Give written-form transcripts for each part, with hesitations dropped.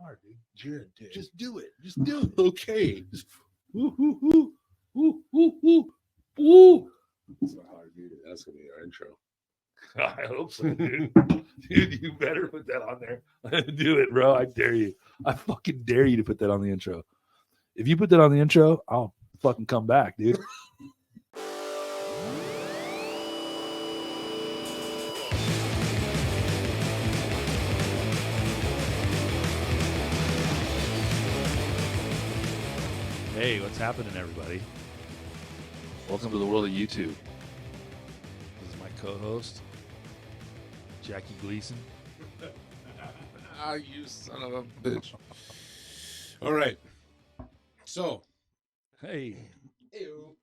hard, dude. You're a dick. Just do it. Just do it. Okay. Just woo, woo, woo, woo, woo, woo, woo. That's not hard, dude. That's gonna be our intro. I hope so, dude. Dude, you better put that on there. Do it, bro. I dare you. I fucking dare you to put that on the intro. If you put that on the intro, I'll fucking come back, dude. Hey, what's happening, everybody? Welcome to the world of YouTube. This is my co-host, Jackie Gleason. You son of a bitch. All right. So. Hey, Ew.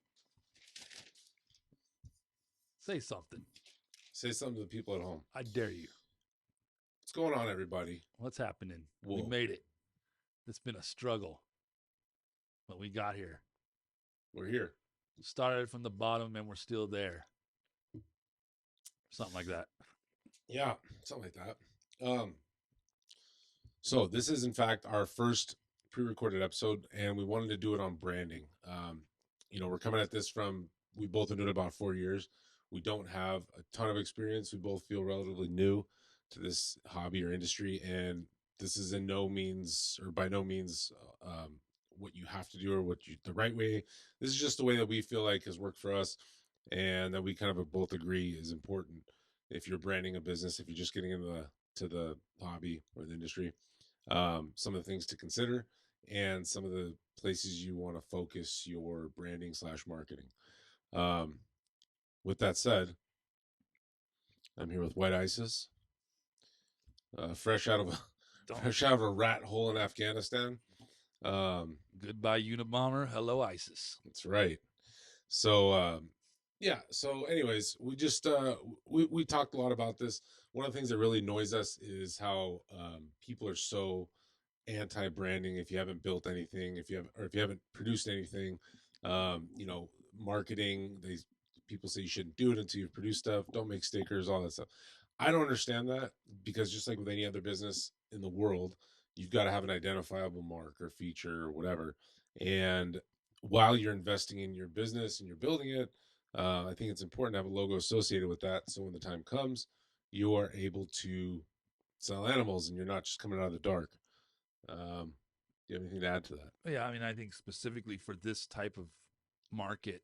say something. Say something to the people at home. I dare you. What's going on, everybody? What's happening? Whoa. We made it. It's been a struggle, but we got here. We're here. Started from the bottom and we're still there. Something like that. Yeah, something like that. So this is in fact our first pre-recorded episode, and we wanted to do it on branding. We're coming at this from, we both been doing it about 4 years. We don't have a ton of experience. We both feel relatively new to this hobby or industry, and this is in no means or by no means what you have to do or the right way. This is just the way that we feel like has worked for us, and that we kind of both agree is important if you're branding a business, if you're just getting into the hobby or the industry. Some of the things to consider and some of the places you want to focus your branding / marketing. With that said, I'm here with White ISIS, fresh out of a rat hole in Afghanistan. Goodbye, Unabomber. Hello, ISIS. That's right. So, yeah. So anyways, we just, we talked a lot about this. One of the things that really annoys us is how, people are so anti-branding. If you haven't built anything, if you haven't produced anything, marketing, people say you shouldn't do it until you've produced stuff. Don't make stickers, all that stuff. I don't understand that, because just like with any other business in the world, you've got to have an identifiable mark or feature or whatever. And while you're investing in your business and you're building it, I think it's important to have a logo associated with that. So when the time comes, you are able to sell animals and you're not just coming out of the dark. Do you have anything to add to that? Yeah, I mean, I think specifically for this type of market,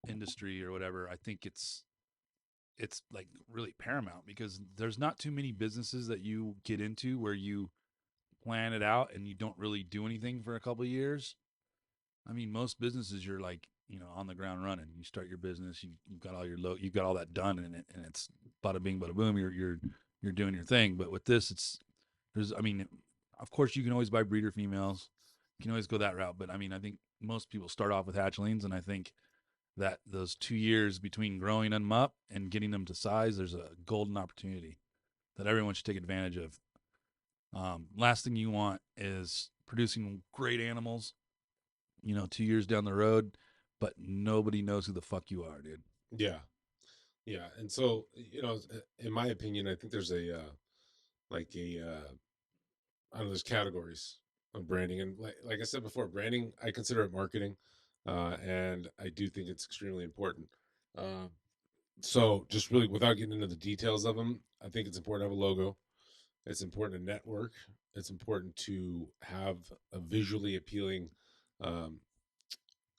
industry or whatever, I think it's like really paramount, because there's not too many businesses that you get into where you plan it out and you don't really do anything for a couple of years. I mean, most businesses you're like, on the ground running. You start your business, you've got all your you've got all that done in it, and it's bada bing, bada boom. You're doing your thing. But with this, I mean, of course you can always buy breeder females. You can always go that route. But I mean, I think most people start off with hatchlings, and I think that those 2 years between growing them up and getting them to size, there's a golden opportunity that everyone should take advantage of. Last thing you want is producing great animals, 2 years down the road, but nobody knows who the fuck you are, dude. Yeah. Yeah. And so, in my opinion, I think there's I don't know, there's categories of branding. And like I said before, branding, I consider it marketing. And I do think it's extremely important. So just really without getting into the details of them, I think it's important to have a logo. It's important to network. It's important to have a visually appealing, um,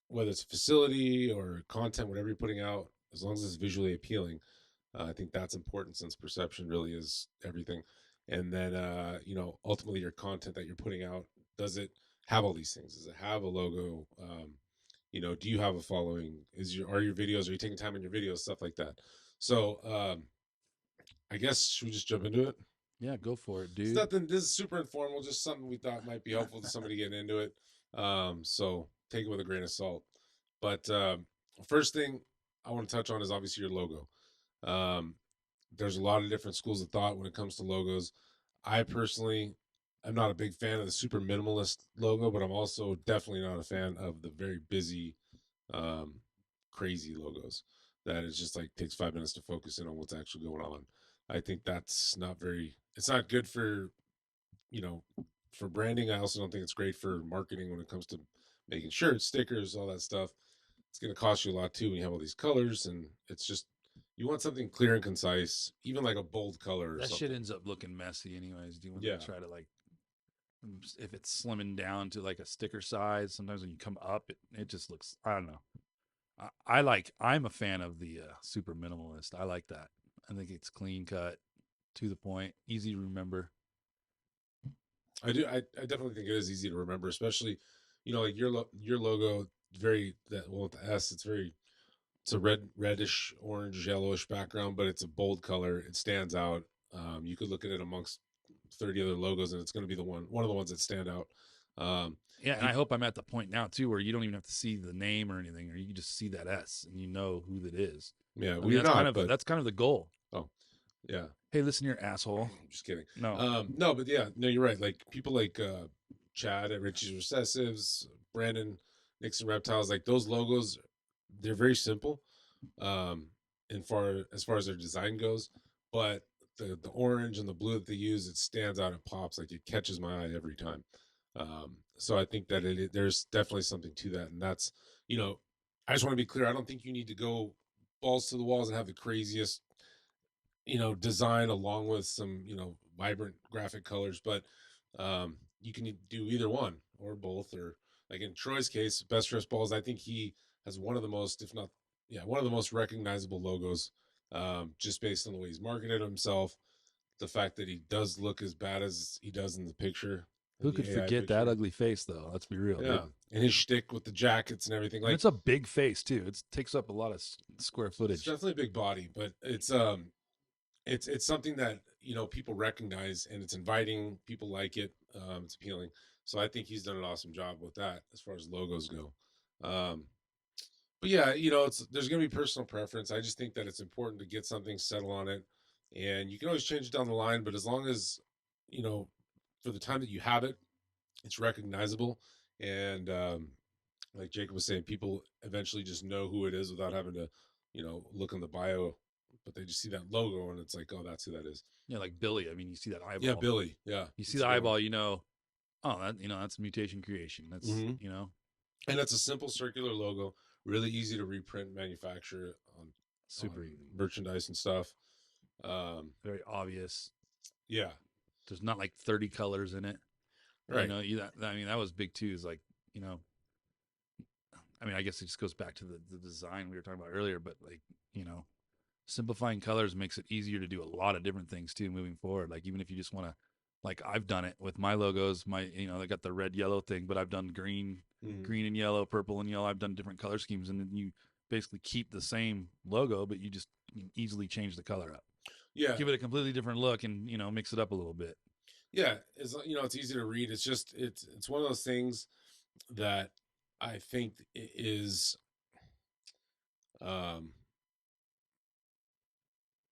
whether it's a facility or content, whatever you're putting out, as long as it's visually appealing. I think that's important, since perception really is everything. And then, ultimately your content that you're putting out, does it have all these things? Does it have a logo? Do you have a following? Are your videos, are you taking time in your videos? Stuff like that. So, I guess, should we just jump into it? Yeah, go for it, dude. It's nothing. This is super informal, just something we thought might be helpful to somebody getting into it. So take it with a grain of salt. But first thing I want to touch on is obviously your logo. There's a lot of different schools of thought when it comes to logos. I personally am not a big fan of the super minimalist logo, but I'm also definitely not a fan of the very busy, crazy logos that is just like takes 5 minutes to focus in on what's actually going on. I think that's it's not good for, for branding. I also don't think it's great for marketing when it comes to making shirts, stickers, all that stuff. It's going to cost you a lot too when you have all these colors, and it's just you want something clear and concise, even like a bold color or That shit something. ends up looking messy, anyways. Do when they Yeah, try to like, if it's slimming down to like a sticker size, sometimes when you come up, it just looks. I don't know. I like. I'm a fan of the super minimalist. I like that. I think it's clean cut, to the point, easy to remember. I do. I definitely think it is easy to remember, especially, like your logo, very that well with the S. It's a reddish, orange, yellowish background, but it's a bold color. It stands out. You could look at it amongst 30 other logos, and it's going to be one of the ones that stand out. Um, Yeah, and I you, hope I'm at the point now too where you don't even have to see the name or anything, or you can just see that S and you know who that is. yeah, I well, mean, you're not, but that's kind of the goal. oh, yeah, Hey, listen here, asshole. I'm just kidding. No, No, but yeah, no, you're right. Like people like Chad at Richie's Recessives, Brandon, Nixon Reptiles, like those logos, they're very simple, um, as far as their design goes. But the orange and the blue that they use, it stands out. It pops like it catches my eye every time. So I think that there's definitely something to that, and that's you know, I just want to be clear. I don't think you need to go balls to the walls and have the craziest design along with some vibrant graphic colors, but you can do either one or both, or like in Troy's case, Best Dress Balls. I think he has one of the most, if not, yeah, one of the most recognizable logos, just based on the way he's marketed himself. The fact that he does look as bad as he does in the picture, in who could the AI forget that picture. ugly face though? Let's be real, Yeah, dude. and his shtick with the jackets and everything. And Like it's a big face too. It takes up a lot of square it's footage. definitely a big body, but it's something that people recognize, and it's inviting. People like it. It's appealing. So I think he's done an awesome job with that as far as logos go. Um, but yeah, there's going to be personal preference. I just think that it's important to get something settled on it, and you can always change it down the line. But as long as you know, for the time that you have it, it's recognizable, and like Jacob was saying, people eventually just know who it is without having to, look in the bio. But they just see that logo, and it's like, oh, that's who that is. Yeah, like Billy. I mean, you see that Yeah, eyeball. Billy. Yeah, You see that's the a good one. eyeball, oh, that's mutation creation. That's Hmm. And it's a simple circular logo, really easy to reprint, manufacture on super easy, merchandise and stuff. Um, very obvious. yeah, There's not like 30 colors in it. right. I mean, that was big too. Is like, you know, I mean, I guess it just goes back to the design we were talking about earlier, but like, you know, simplifying colors makes it easier to do a lot of different things too moving forward. Like, even if you just want to, like, I've done it with my logos, they got the red, yellow thing, but I've done Hmm. green and yellow, purple and yellow. I've done different color schemes, and then you basically keep the same logo, but you just easily change the color up, Yeah, give it a completely different look, and, mix it up a little bit. yeah. It's easy to read. It's just it's one of those things that I think is um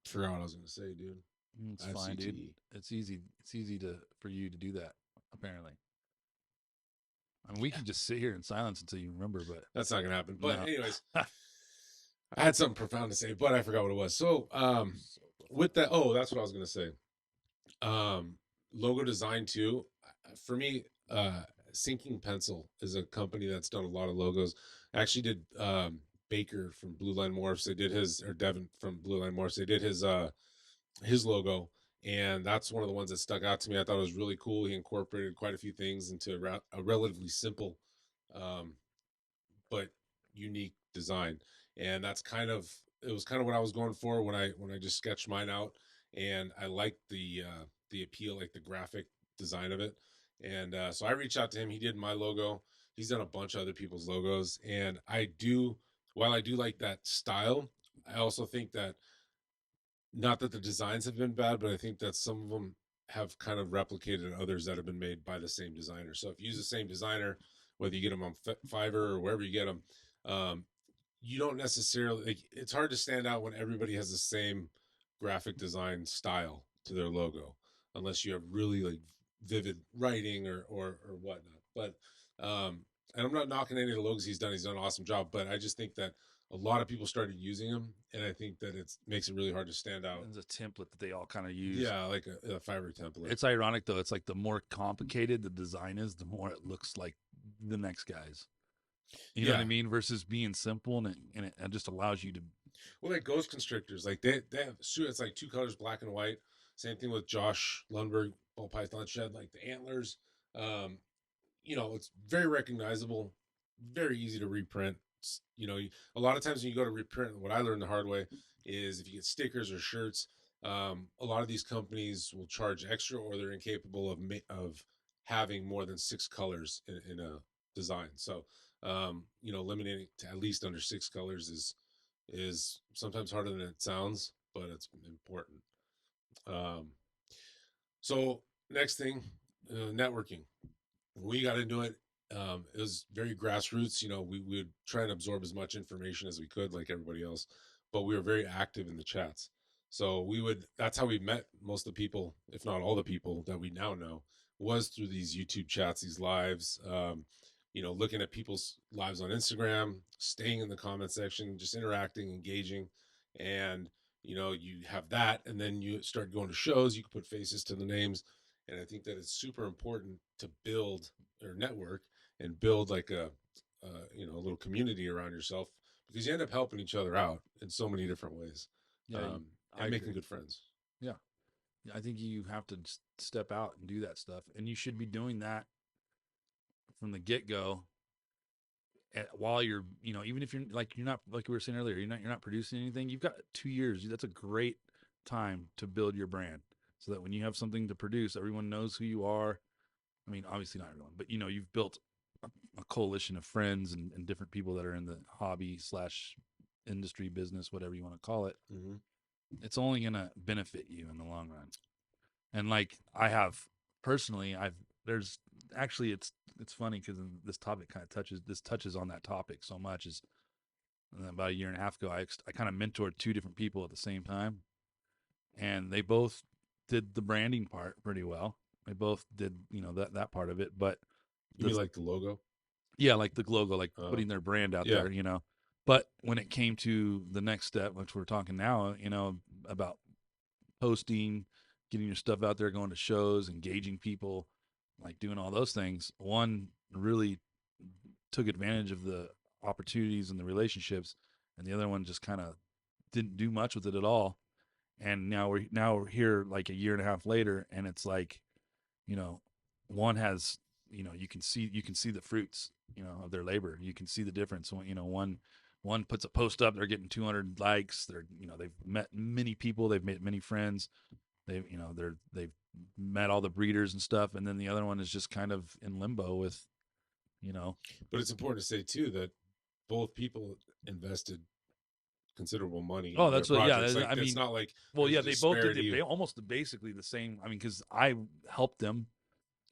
forgot what I was going to say, dude. It's fine, dude. ICT. It's easy. It's easy for you to do that. Apparently, I mean, we can just sit here in silence until you remember, but That's not gonna happen. But no. anyways, I had something profound to say, but I forgot what it was. So So with that, oh, that's what I was gonna say. Um, logo design too. For me, Sinking Pencil is a company that's done a lot of logos. I actually did Baker from Blue Line Morphs. They did his, or Devin from Blue Line Morphs. They did his logo, and that's one of the ones that stuck out to me. I thought it was really cool. He incorporated quite a few things into a relatively simple um, but unique design. And that's kind of it was kind of what I was going for when I just sketched mine out, and I liked the appeal, like the graphic design of it. And so I reached out to him. He did my logo. He's done a bunch of other people's logos, and while I do like that style, I also think that not that the designs have been bad, but I think that some of them have kind of replicated others that have been made by the same designer. So if you use the same designer, whether you get them on Fiverr or wherever you get them, um, you don't necessarily like. It's hard to stand out when everybody has the same graphic design style to their logo, unless you have really like vivid writing or whatnot. But and I'm not knocking any of the logos he's done. He's done an awesome job. But I just think that a lot of people started using them, and I think that it makes it really hard to stand out. There's a template that they all kind of use. Yeah, like a Fiverr template. It's ironic though. It's like the more complicated the design is, the more it looks like the next guy's. You know what I Yeah. mean? Versus being simple, and it just allows you to. Well, like ghost constrictors, like they have it's like two colors, black and white. Same thing with Josh Lundberg, Ball Python Shed, like the antlers. Um, it's very recognizable, very easy to reprint. A lot of times when you go to reprint, what I learned the hard way is if you get stickers or shirts, a lot of these companies will charge extra, or they're incapable of having more than six colors in a design. So, eliminating to at least under six colors is sometimes harder than it sounds, but it's important. Um, so next thing, networking. When we got into it was very grassroots. We would try and absorb as much information as we could, like everybody else, but we were very active in the chats. So that's how we met most of the people, if not all the people that we now know, was through these YouTube chats, these lives, looking at people's lives on Instagram, staying in the comment section, just interacting, engaging. And, you have that, and then you start going to shows, you can put faces to the names. And I think that it's super important to build or network and build like a little community around yourself, because you end up helping each other out in so many different ways, Yeah, I and making agree. good friends. Yeah, I think you have to step out and do that stuff, and you should be doing that from the get go. While you're, even if you're not like we were saying earlier, you're not producing anything. You've got 2 years. That's a great time to build your brand, so that when you have something to produce, everyone knows who you are. I mean, obviously not everyone, but you've built a coalition of friends and different people that are in the hobby slash industry business, whatever you want to call it. Mm-hmm. It's only going to benefit you in the long run. And like I have personally, there's actually, it's funny because this topic kind of touches on that topic so much. Is about a year and a half ago, I kind of mentored two different people at the same time, and they both did the branding part pretty well. They both did, that part of it, but You mean like the logo? yeah, like the logo, like Oh, putting their brand out yeah. there. But when it came to the next step, which we're talking now, about posting, getting your stuff out there, going to shows, engaging people, like doing all those things, one really took advantage of the opportunities and the relationships, and the other one just kind of didn't do much with it at all. And now we're here like a year and a half later, and it's like, you know, one has, you can see the fruits, of their labor. You can see the difference when, one puts a post up, they're getting 200 likes. They've met many people, they've made many friends. They've met all the breeders and stuff. And then the other one is just kind of in limbo with, you know, But it's important to say too that both people invested considerable money oh, into their that's what, yeah. projects. Like I it's mean, not like well, there's yeah, a they both did disparity. almost basically the same. I mean, because I helped them,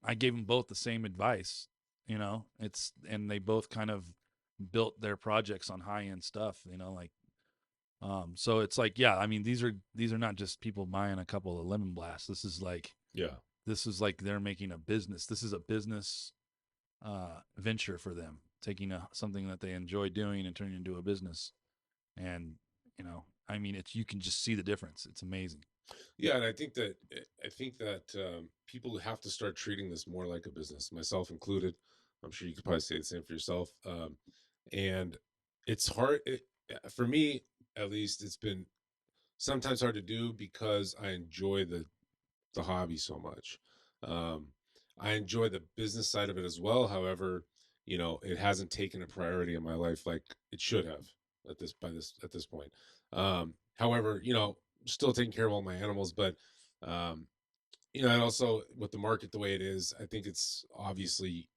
I gave them both the same advice. And they both kind of built their projects on high end stuff. Like, so it's like, yeah, I mean, these are not just people buying a couple of lemon blasts. Yeah. This is like they're making a business. This is a business venture for them, taking something that they enjoy doing and turning it into a business. And I mean, it's you can just see the difference. It's amazing. Yeah, and I think that people have to start treating this more like a business, myself included. I'm sure you could probably say the same for yourself. And it's hard for me, at least. It's been sometimes hard to do because I enjoy the hobby so much. Um, I enjoy the business side of it as well. However, it hasn't taken a priority in my life like it should have at this point. However, still taking care of all my animals, but um, and also with the market the way it is, I think it's obviously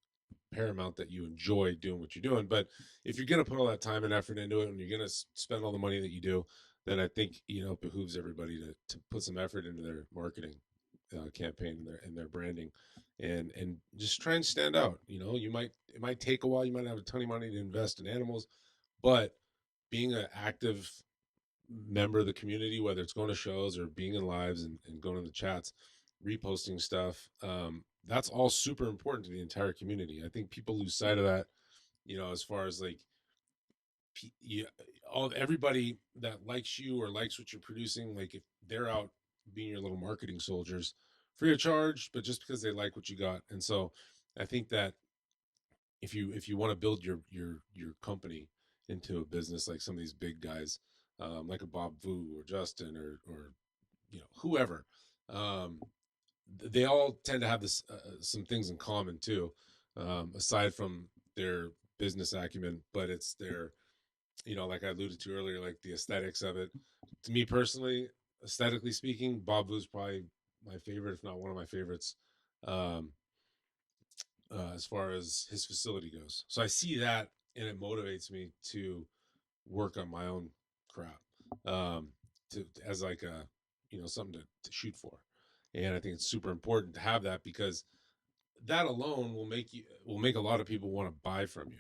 paramount that you enjoy doing what you're doing. But if you're going to put all that time and effort into it, and you're going to spend all the money that you do, then I think it behooves everybody to put some effort into their marketing campaign and their branding, and just try and stand out. It might take a while. You might not have a ton of money to invest in animals, but being an active member of the community, whether it's going to shows or being in lives and going to the chats, reposting stuff, that's all super important to the entire community. I think people lose sight of that, as far as like, yeah, everybody that likes you or likes what you're producing, like if they're out being your little marketing soldiers free of charge, but just because they like what you got. And so I think that if you want to build your company into a business like some of these big guys, like a Bob Vu or Justin or whoever, um, they all tend to have this some things in common too, aside from their business acumen. But it's their, like I alluded to earlier, like the aesthetics of it. To me personally, aesthetically speaking, Bob Vu's probably my favorite, if not one of my favorites. Um, as far as his facility goes. So I see that, and it motivates me to work on my own crap, to as like a something to shoot for. And I think it's super important to have that because that alone will make a lot of people want to buy from you.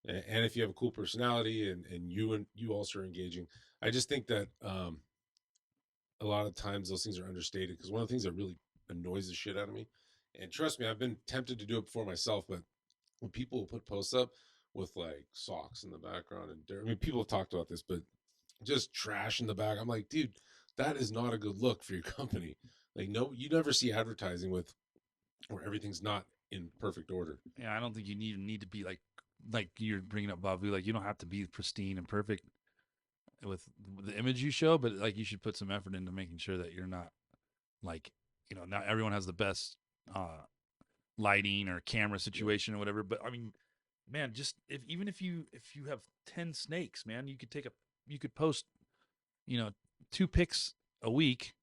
And if you have a cool personality and you also are engaging, I just think that a lot of times those things are understated because one of the things that really annoys the shit out of me, and trust me, I've been tempted to do it before myself, but when people will put posts up with like socks in the background and dirt. I mean, people have talked about this, but just trash in the back. I'm like, dude, that is not a good look for your company. Like, no, you never see advertising with where everything's not in perfect order. Yeah, I don't think you need to be like you're bringing up Babu. Like you don't have to be pristine and perfect with the image you show, but like you should put some effort into making sure that you're not like not everyone has the best uh lighting or camera Yeah. situation or whatever. But I mean, man, just if you have 10 snakes, man, you could post you know 2 pics a week,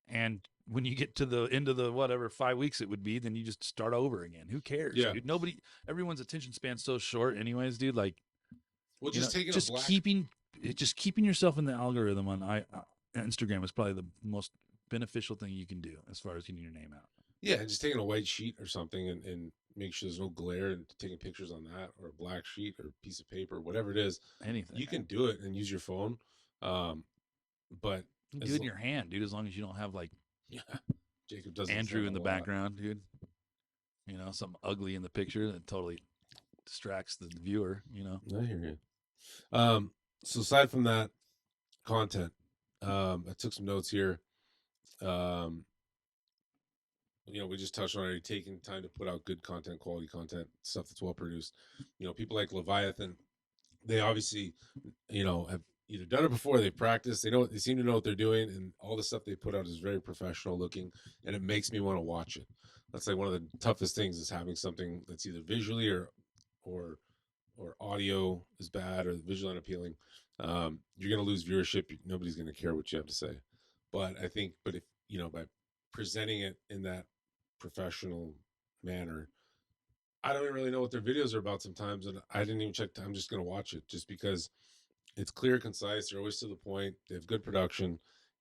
and when you get to the end of the whatever 5 weeks it would be, then you just start over again. Who cares, Yeah. dude? Everyone's attention span's so short, anyways, dude. Like Well, just taking a just black. keeping yourself in the algorithm on Instagram is probably the most beneficial thing you can do as far as getting your name out. Yeah, just taking a white sheet or something and make sure there's no glare and taking pictures on that or a black sheet or a piece of paper, whatever it is, Anything, you man. can do it and use your phone. Um, but You can do as it in your hand, dude, as long as you don't have like yeah, Jacob does this Andrew stuff a in the lot. background, dude. Something ugly in the picture that totally distracts the viewer. I hear you. Um, so aside from that content, I took some notes here. Um, we just touched on already taking time to put out good content, quality content, stuff that's well produced. People like Leviathan, they obviously, have either done it before, they practice, they seem to know what they're doing, and all the stuff they put out is very professional looking, and it makes me want to watch it. That's like one of the toughest things is having something that's either visually or or audio is bad or visually unappealing. You're going to lose viewership. Nobody's going to care what you have to say. But I think, but if by presenting it in that professional manner, I don't even really know what their videos are about sometimes, and I didn't even check. I'm just going to watch it just because it's clear, concise. They're always to the point. They have good production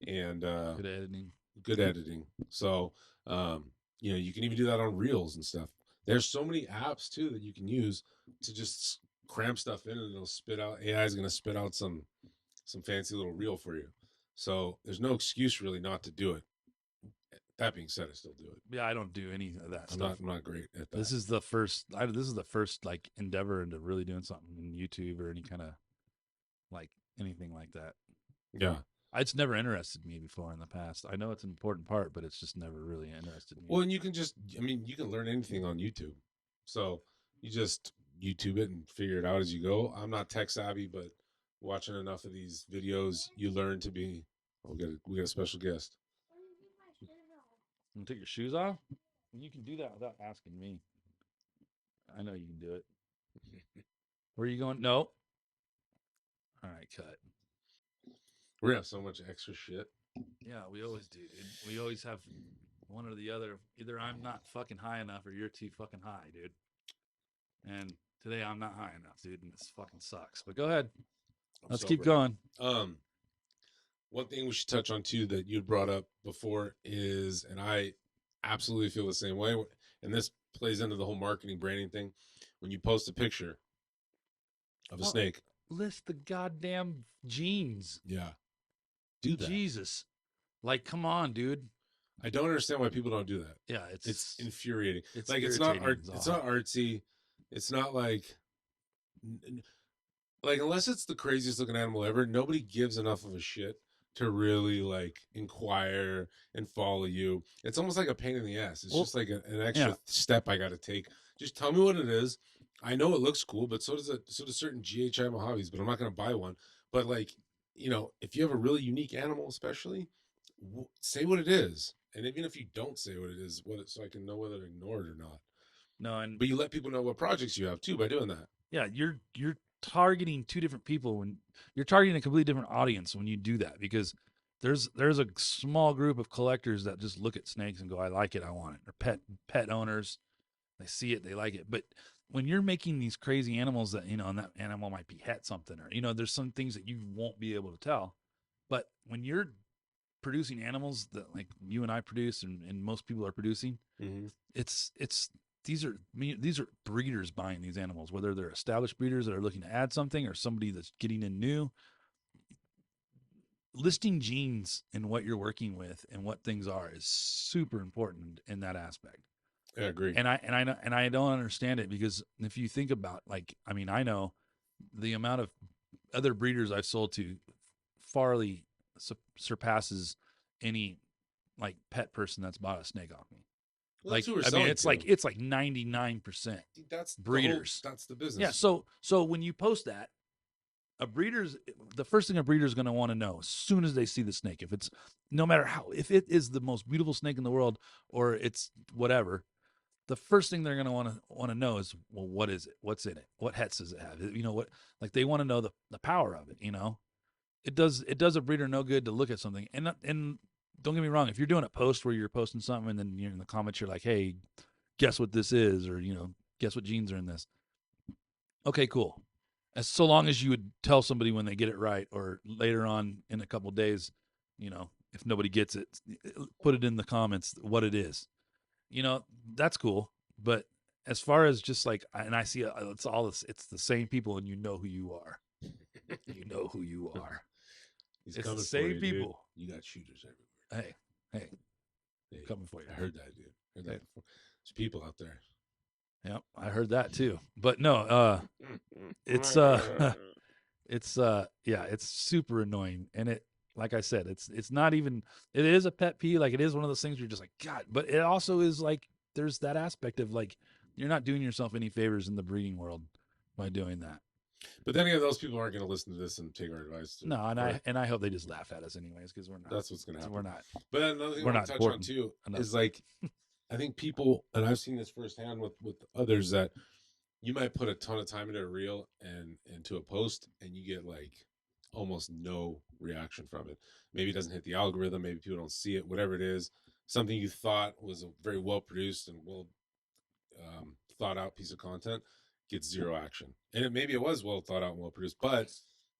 and Good editing. good editing. So, um, you can even do that on Reels and stuff. There's so many apps too that you can use to just cram stuff in, and it'll spit out. AI is going to spit out some fancy little reel for you. So there's no excuse really not to do it. That being said, I still do it. Yeah, I don't do any of that I'm stuff. not. I'm not great at that. This is the first like endeavor into really doing something in YouTube or any kind of like anything like that. Yeah. It's never interested me before in the past. I know it's an important part, but it's just never really interested me. Well, and you can just. I mean, you can learn anything on YouTube. So you just YouTube it and figure it out as you go. I'm not tech savvy, but watching enough of these videos, you learn to be. Oh, we got a special guest. You take your shoes off? You can do that without asking me. I know you can do it. Where are you going? No. All right, cut. We have so much extra shit. Yeah, we always do, dude. We always have one or the other. Either I'm not fucking high enough or you're too fucking high, dude. And today I'm not high enough, dude, and this fucking sucks. But go ahead. I'm Let's keep sober. going. One thing we should touch on too that you brought up before is, and I absolutely feel the same way, and this plays into the whole marketing branding thing. When you post a picture of a snake, list the goddamn genes. yeah, do that. Jesus. Like, come on, dude. I don't understand why people don't do that. Yeah, it's infuriating. It's like it's not art. It's not artsy. It's not like like unless it's the craziest looking animal ever, nobody gives enough of a shit to really like inquire and follow you. It's almost like a pain in the ass. It's Well, just like an yeah, extra step I got to take. Just tell me what it is. I know it looks cool, but so does certain GHI Mojaves, but I'm not going to buy one. But like, if you have a really unique animal, especially, say what it is. And even if you don't say what it is, so I can know whether to ignore it or not. no, and But you let people know what projects you have too by doing that. yeah, you're targeting two different people when you're targeting a completely different audience when you do that, because there's a small group of collectors that just look at snakes and go, I like it, I want it. Or pet owners, they see it, they like it. But when you're making these crazy animals that, and that animal might be het something, or there's some things that you won't be able to tell. But when you're producing animals that like you and I produce, and most people are producing, Mm-hmm. it's these are breeders buying these animals, whether they're established breeders that are looking to add something or somebody that's getting in new. Listing genes and what you're working with and what things are is super important in that aspect. I agree. And I don't understand it, because if you think about, like, I mean, I know the amount of other breeders I've sold to farly surpasses any like pet person that's bought a snake off me. Well, that's Like, who we're I mean, selling it's to. like 99% breeders. That's the Yeah. business. So when you post that, the first thing a breeder is going to want to know as soon as they see the snake, if it's, no matter how, if it is the most beautiful snake in the world or it's whatever, the first thing they're going to want to know is, well, what is it? What's in it? What hets does it have? What, like, they want to know the power of it. It does a breeder no good to look at something. And don't get me wrong, if you're doing a post where you're posting something and then you're in the comments, you're like, hey, guess what this is, or guess what genes are in this. Okay, cool. As so long as you would tell somebody when they get it right, or later on in a couple of days, if nobody gets it, put it in the comments what it is. That's cool. But as far as just like, and I see it's the same people, and you know who you are. You know who you are. He's It's the coming for same you, dude. people. You got shooters everywhere. Hey, Hey, coming for you. I heard that, dude. Heard Hey, that before. There's people out there. yeah, I heard that too. But no, it's it's yeah, it's super annoying. And it, like I said, it's not even, it is a pet peeve. Like, it is one of those things where you're just like, God. But it also is like, there's that aspect of like, you're not doing yourself any favors in the breeding world by doing that. But then again, those people aren't going to listen to this and take our advice. No, and Or I hope they just laugh at us anyways, because that's what's going to we're happen. not But then another thing I we're want not to touch on important too enough. is like, I think people, and I've seen this firsthand with others, that you might put a ton of time into a reel and into a post, and you get like almost no reaction from it. Maybe it doesn't hit the algorithm. Maybe people don't see it. Whatever it is, something you thought was a very well produced and well thought out piece of content gets zero action. And maybe it was well thought out and well produced, but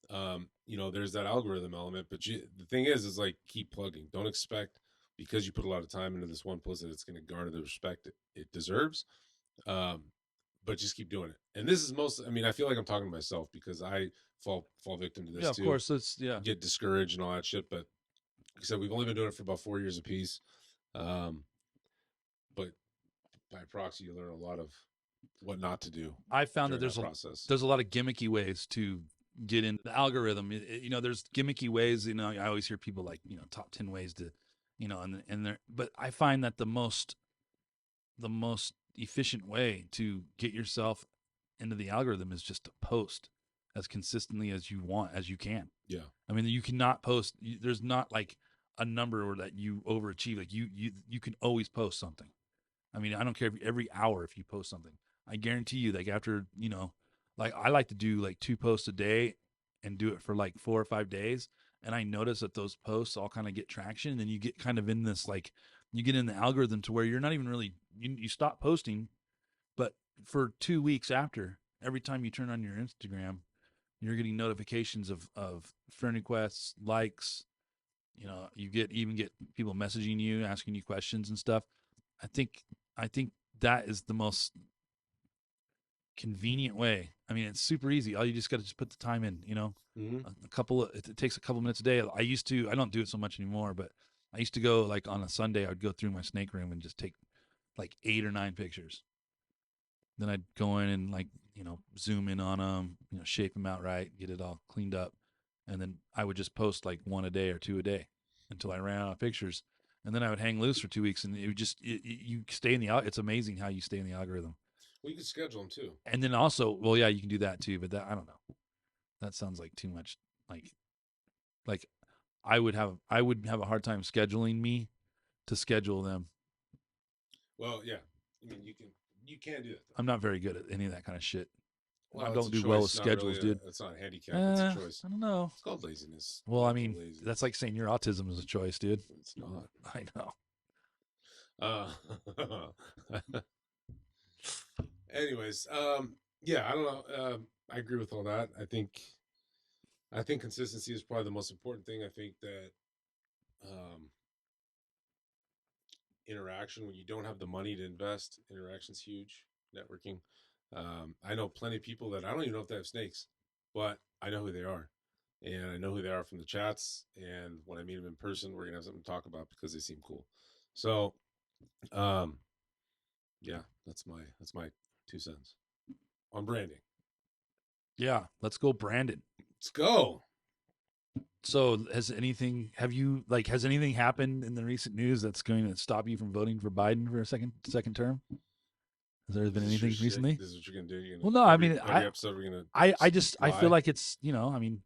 there's that algorithm element. But the thing is like, keep plugging. Don't expect, because you put a lot of time into this one post, that it's going to garner the respect it deserves. Um, but just keep doing it. And this is most. I mean, I feel like I'm talking to myself because I fall victim to Yeah, this of too. course. It's yeah. Get discouraged and all that shit. But like I said, we've only been doing it for about 4 years apiece. Um, but by proxy, you learn a lot of what not to do I found that during that process. there's a lot of gimmicky ways to get in the algorithm. There's gimmicky ways. I always hear people like, top 10 ways to, and there. But I find that the most efficient way to get yourself into the algorithm is just to post as consistently as you want, as you can. Yeah. I mean, you cannot post. There's not like a number that you overachieve. Like, you can always post something. I mean, I don't care if every hour if you post something. I guarantee you, like, after, like, I like to do like 2 posts a day and do it for like 4 or 5 days. And I notice that those posts all kind of get traction. And then you get kind of in this, like, you get in the algorithm to where you're not even really, you stop posting. But for 2 weeks after, every time you turn on your Instagram, you're getting notifications of friend requests, likes. You even get people messaging you, asking you questions and stuff. I think I think that is the most convenient way. I mean, it's super easy. All you just got to just put the time in. Mm-hmm. It takes a couple minutes a day. I don't do it so much anymore, but I used to go, like, on a Sunday. I'd go through my snake room and just take like 8 or 9 pictures. Then I'd go in and, like, zoom in on them, shape them out right, get it all cleaned up, and then I would just post like one a day or two a day until I ran out of pictures, and then I would hang loose for 2 weeks, and it would just you stay in the. It's amazing how you stay in the algorithm. Well, you can schedule them too. And then also, well, yeah, you can do that too, but that I don't know. That sounds like too much. Like I would have a hard time scheduling me to schedule them. Well, yeah. I mean, you can do that. Though. I'm not very good at any of that kind of shit. Well, I it's don't a do choice, well with not really schedules, dude. it's not a handicap. It's a choice. I don't know. It's called laziness. Well, I Mental mean, laziness. that's like saying your autism is a choice, dude. It's not. I know. Uh, anyways, yeah, I don't know. I agree with all that. I think consistency is probably the most important thing. I think that um, interaction, when you don't have the money to invest, interaction's huge. Networking. I know plenty of people that I don't even know if they have snakes, but I know who they are. And I know who they are from the chats. And when I meet them in person, we're gonna have something to talk about because they seem cool. So, um, yeah, that's my 2 cents on branding. Yeah, let's go, Brandon. Let's go. So, has anything happened in the recent news that's going to stop you from voting for Biden for a second term? Has there been anything recently? This is what you're gonna do. Well, no, I mean, every episode we're gonna. I feel like it's I mean,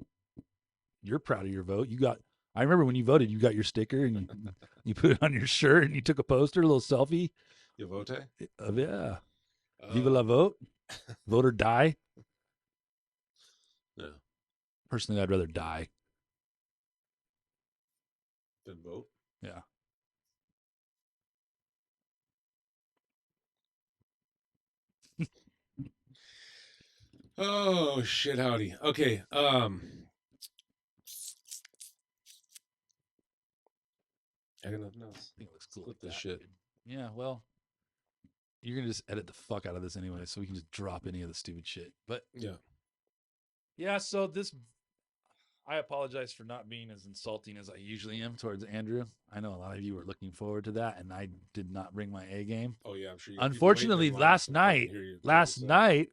you're proud of your vote. I remember when you voted, you got your sticker and you put it on your shirt and you took a poster, a little selfie. You vote? Yeah. Viva la vote. Vote or die. Yeah. Personally, I'd rather die than vote. Yeah. Oh shit, howdy. Okay. I got nothing else. I think it looks cool. Flip this shit. Dude. Yeah, well, you're gonna just edit the fuck out of this anyway, so we can just drop any of the stupid shit. But yeah. So I apologize for not being as insulting as I usually am towards Andrew. I know a lot of you were looking forward to that, and I did not bring my A game. Oh yeah, I'm sure. Unfortunately, last night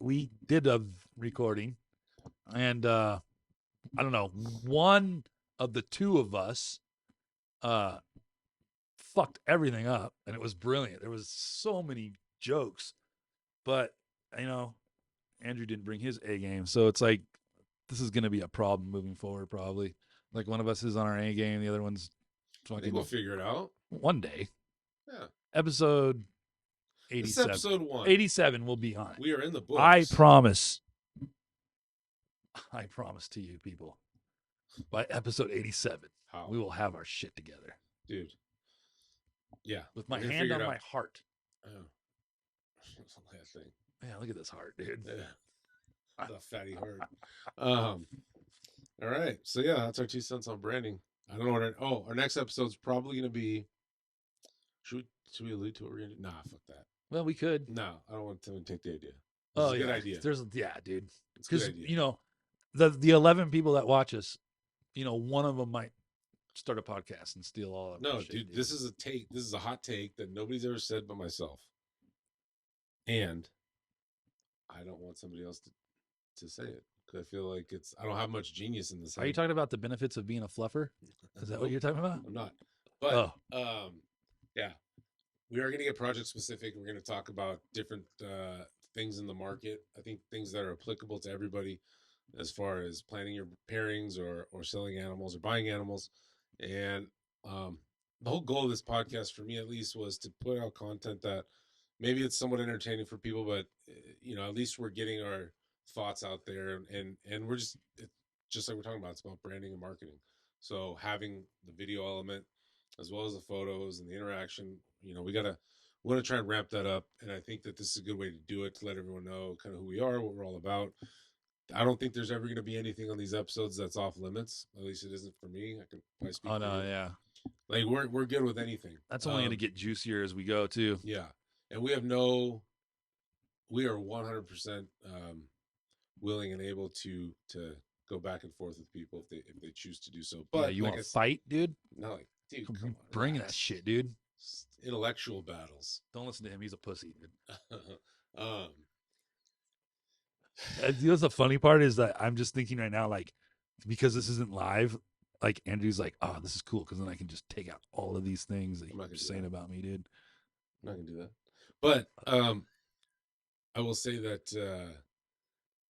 we did a recording, and I don't know, one of the two of us fucked everything up, and it was brilliant. There was so many jokes, but Andrew didn't bring his A game, so it's like this is going to be a problem moving forward. Probably, like one of us is on our A game, the other one's fucking. I think we'll figure it out one day. Yeah. Episode 87. This episode 1. 87 will be on it. We are in the books. I promise to you, people. By episode 87, we will have our shit together, dude. Yeah, with my hand on my heart. Oh, that's the last thing. Yeah, look at this heart, dude. Yeah. The fatty heart. All right, so yeah, that's our 2 cents on branding. I don't know what. Our next episode's probably gonna be. Should we allude to what we're gonna do? Nah, fuck that. Well, we could. No, I don't want to take the idea. It's a good idea. Dude. Because the 11 people that watch us, one of them might start a podcast and steal all of No, dude, this is a take. This is a hot take that nobody's ever said but myself. And I don't want somebody else to say it because I feel like I don't have much genius in this. Are you talking about the benefits of being a fluffer? Is that what you're talking about? I'm not. But yeah, we are going to get project specific. We're going to talk about different things in the market. I think things that are applicable to everybody as far as planning your pairings or selling animals or buying animals. And the whole goal of this podcast, for me at least, was to put out content that maybe it's somewhat entertaining for people, but at least we're getting our thoughts out there, and we're just like we're talking about. It's about branding and marketing. So having the video element as well as the photos and the interaction, we want to try and ramp that up. And I think that this is a good way to do it, to let everyone know kind of who we are, what we're all about. I don't think there's ever going to be anything on these episodes that's off limits. At least it isn't for me. I can probably speak. Oh no, yeah. Like we're good with anything. That's only going to get juicier as we go too. Yeah, and we are 100% willing and able to go back and forth with people if they choose to do so. But yeah, you want to fight, dude? No, dude, come on, bring that shit, dude. Intellectual battles. Don't listen to him. He's a pussy, dude. You know, the funny part is that I'm just thinking right now, like, because this isn't live, like Andrew's like, oh, this is cool because then I can just take out all of these things that I'm not you're gonna do saying that. about me, dude. I'm not gonna do that. But I will say that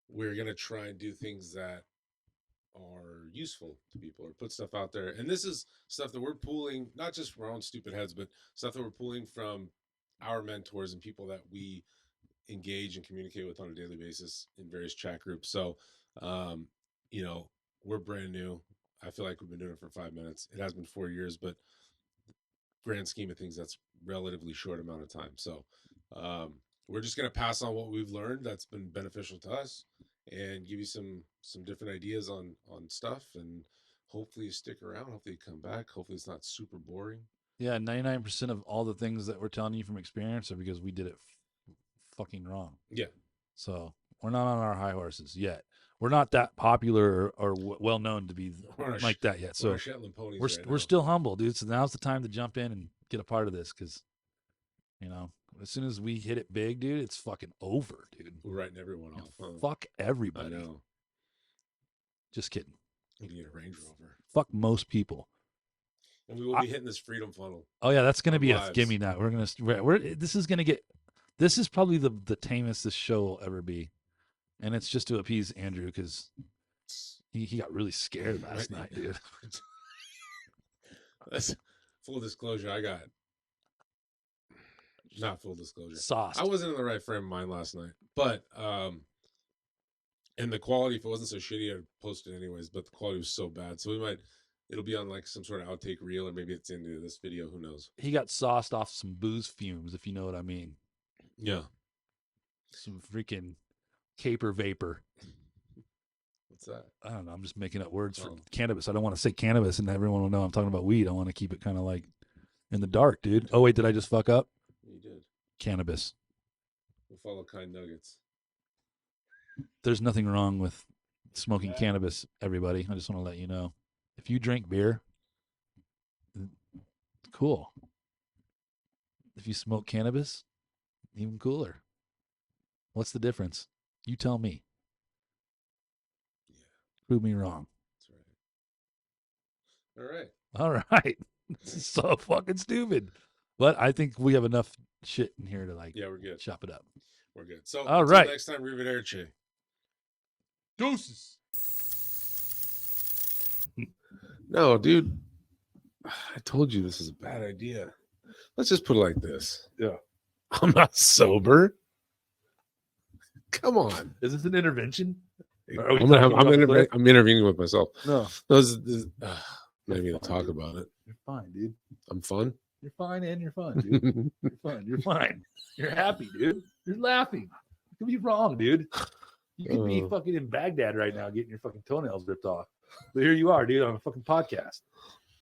we're gonna try and do things that are useful to people or put stuff out there. And this is stuff that we're pulling, not just from our own stupid heads, but stuff that we're pulling from our mentors and people that we engage and communicate with on a daily basis in various chat groups. So, um, you know, we're brand new. I feel like we've been doing it for 5 minutes. It has been 4 years, but grand scheme of things, that's relatively short amount of time. So, we're just going to pass on what we've learned that's been beneficial to us and give you some different ideas on stuff, and hopefully you stick around, hopefully you come back, hopefully it's not super boring. Yeah, 99% of all the things that we're telling you from experience are because we did it fucking wrong. Yeah. So we're not on our high horses yet. We're not that popular or well known to be like that yet. We're So our Shetland ponies we're now. still humble, dude. So now's the time to jump in and get a part of this because, as soon as we hit it big, dude, it's fucking over, dude. We're writing everyone off. Huh? Fuck I everybody. know. Just kidding. You can get a Range Rover. Fuck most people. And we will be hitting this freedom funnel. Oh yeah, that's gonna be lives. a gimme now. This is gonna get. This is probably the tamest this show will ever be, and it's just to appease Andrew because he got really scared last night, dude. That's full disclosure. I got not full disclosure. Sauced. I wasn't in the right frame of mind last night, but and the quality, if it wasn't so shitty, I'd post it anyways. But the quality was so bad, so it'll be on like some sort of outtake reel, or maybe it's into this video. Who knows? He got sauced off some booze fumes, if you know what I mean. Yeah. Some freaking caper vapor. What's that? I don't know. I'm just making up words for cannabis. I don't want to say cannabis and everyone will know I'm talking about weed. I want to keep it kind of like in the dark, dude. Oh, wait, did I just fuck up? You did. Cannabis. We'll follow kind nuggets. There's nothing wrong with smoking cannabis, everybody. I just want to let you know. If you drink beer, cool. If you smoke cannabis, even cooler. What's the difference? You tell me. Yeah. Prove me wrong. That's right. All right. All right. This is so fucking stupid. But I think we have enough shit in here to we're good. Chop it up. We're good. So all until right. Next time, arrivederci. Deuces. No, dude. I told you this is a bad idea. Let's just put it like this. Yeah. I'm not sober. Come on. Is this an intervention? I'm intervening with myself. No. Maybe to talk about it. You're fine, dude. I'm fun. You're fine and you're fun, dude. You're fun. You're fine. You're happy, dude. You're laughing. You could be wrong, dude. You could be fucking in Baghdad right now getting your fucking toenails ripped off. But here you are, dude, on a fucking podcast.